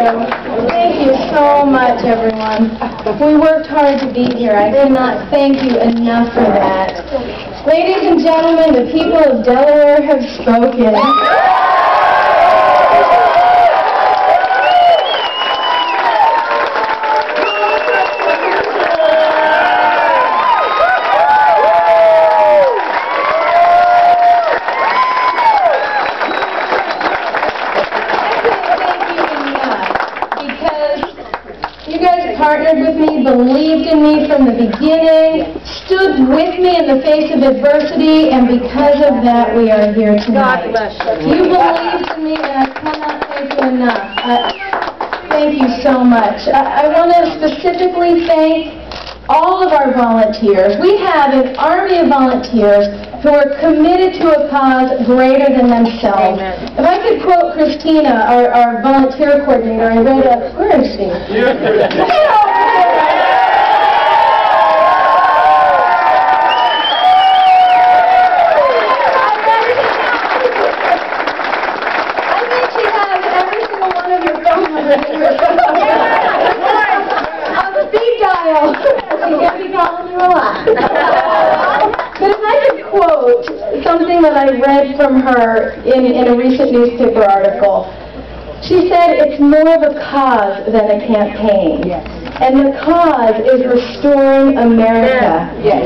Thank you so much, everyone. We worked hard to be here. I cannot thank you enough for that. Ladies and gentlemen, the people of Delaware have spoken. Partnered with me, believed in me from the beginning, stood with me in the face of adversity, and because of that, we are here tonight. God bless you. You believed in me, and I cannot thank you enough. Thank you so much. I want to specifically thank all of our volunteers. We have an army of volunteers who are committed to a cause greater than themselves. Amen. If I could quote Christina, our volunteer coordinator, I read a, where is she? I think she has every single one of your phone numbers on speed dial. She's going to be calling you a lot. But if I could quote something that I read from her in a recent newspaper article, she said, it's more of a cause than a campaign. Yes. And the cause is restoring America. Yes.